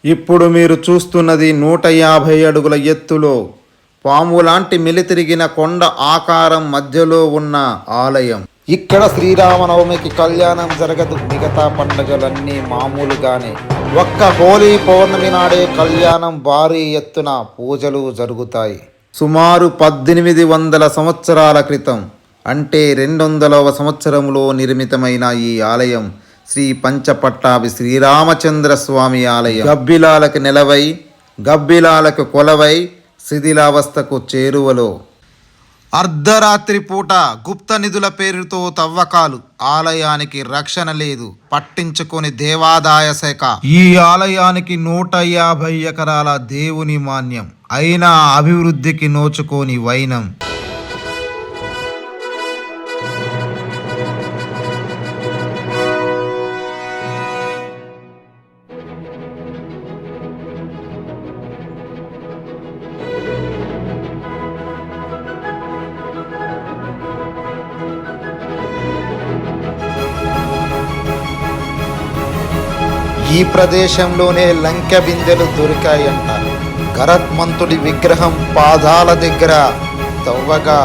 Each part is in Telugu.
ఇప్పుడు మీరు చూస్తున్నది 150 అడుగుల ఎత్తులో పాము లాంటి మెలితిరిగిన కొండ ఆకారం మధ్యలో ఉన్న ఆలయం. ఇక్కడ శ్రీరామనవమికి కళ్యాణం జరగదు. మిగతా పండుగలన్నీ మామూలుగానే ఒక్క హోలీ పౌర్ణమి నాడే కళ్యాణం భారీ ఎత్తున పూజలు జరుగుతాయి. సుమారు 1800 సంవత్సరాల క్రితం అంటే 200వ సంవత్సరంలో నిర్మితమైన ఈ ఆలయం శ్రీ పంచపట్టాభి శ్రీరామచంద్ర స్వామి ఆలయం. గబ్బిలాలకు నెలవై గబ్బిలాలకు కొలవై శిథిలావస్థకు చేరువలో అర్ధరాత్రి పూట గుప్త నిధుల పేరుతో తవ్వకాలు. ఆలయానికి రక్షణ లేదు, పట్టించుకొని దేవాదాయ శాఖ. ఈ ఆలయానికి 150 ఎకరాల దేవుని మాన్యం, అయినా అభివృద్ధికి నోచుకోని వైనం. ఈ ప్రదేశంలోనే లంక బిందెలు దొరికాయంట. గరత్మంతుడి విగ్రహం పాదాల దగ్గర తవ్వగా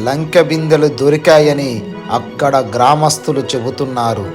లంక బిందెలు దొరికాయని అక్కడ గ్రామస్తులు చెబుతున్నారు.